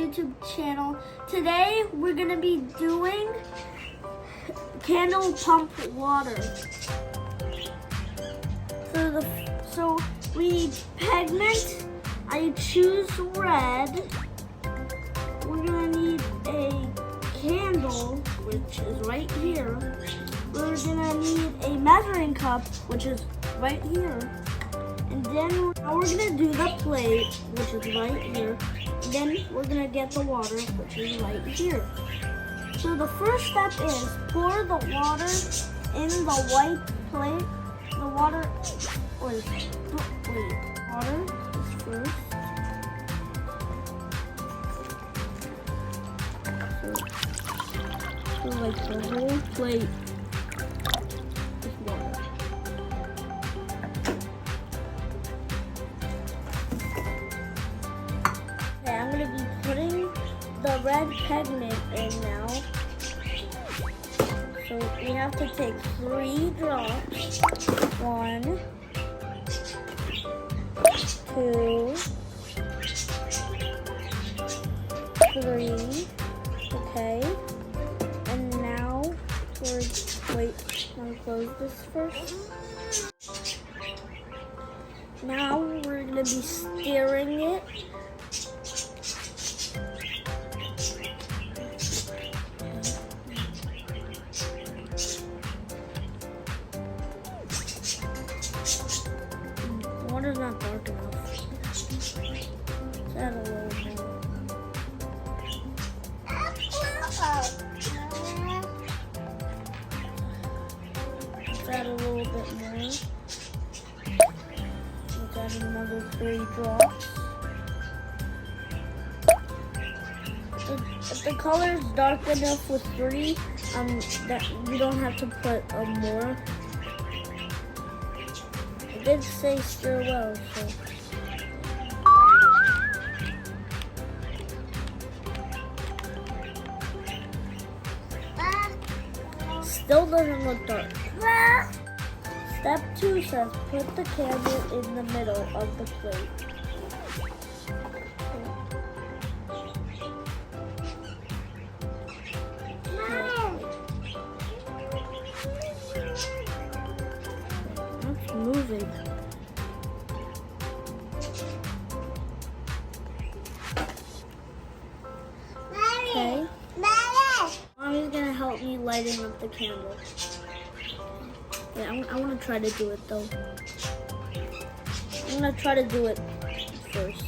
YouTube channel. Today we're gonna be doing candle pump water. So we need pigment. I choose red. We're gonna need a candle, which is right here. We're gonna need a measuring cup, which is right here. And then now we're gonna do the plate, which is right here. And then we're gonna get the water, which is right here. So the first step is pour the water in the white plate. The water water is first. So like the whole plate is water. Okay, I'm gonna be putting the red pigment in now. So we have to take 3 drops. 1, 2, 3. Okay. And now let me close this first. Now we're gonna be stirring it. The water's not dark enough. Add a little more. Add a little bit more. Let's add another 3 drops. If the color is dark enough with 3, that you don't have to put more. It did say stir well, so. Still doesn't look dark. Step 2 says put the candle in the middle of the plate. It's moving. Okay. Mommy's gonna help me lighting up the candle. Yeah, I want to try to do it though. I'm gonna try to do it first.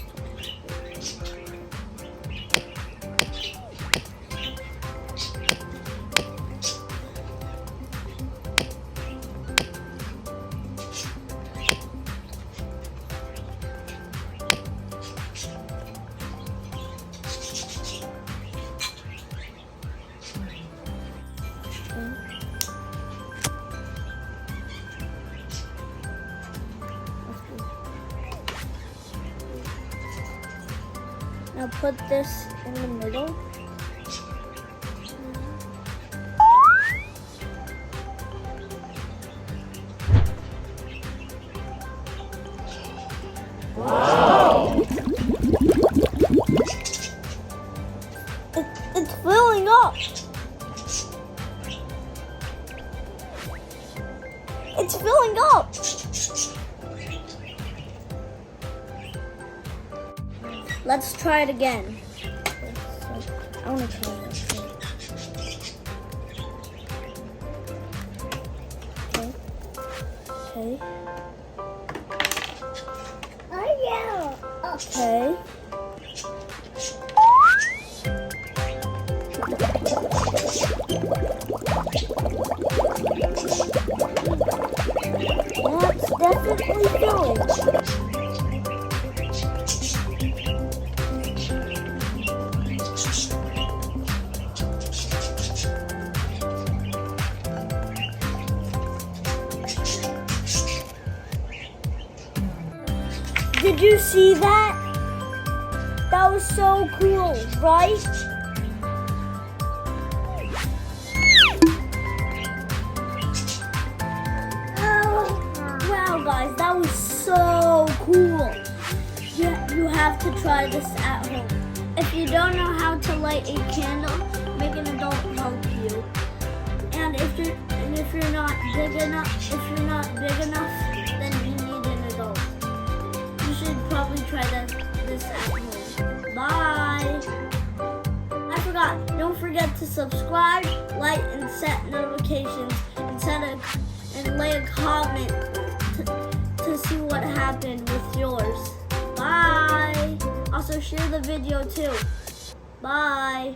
Now put this in the middle. Wow! It's filling up. It's filling up. Let's try it again. I want to try this. Okay. Oh yeah. Okay. That's definitely filling. Did you see that? That was so cool, right? Wow guys, that was so cool. Yeah, you have to try this at home. If if you don't know how to light a candle, make an adult help you. And if you're not big enough, then you need an adult. You should probably try this at home. Bye. I forgot. Don't forget to subscribe, like, and set notifications, and lay a comment to see what happened with yours. Bye. Also share the video too. Bye.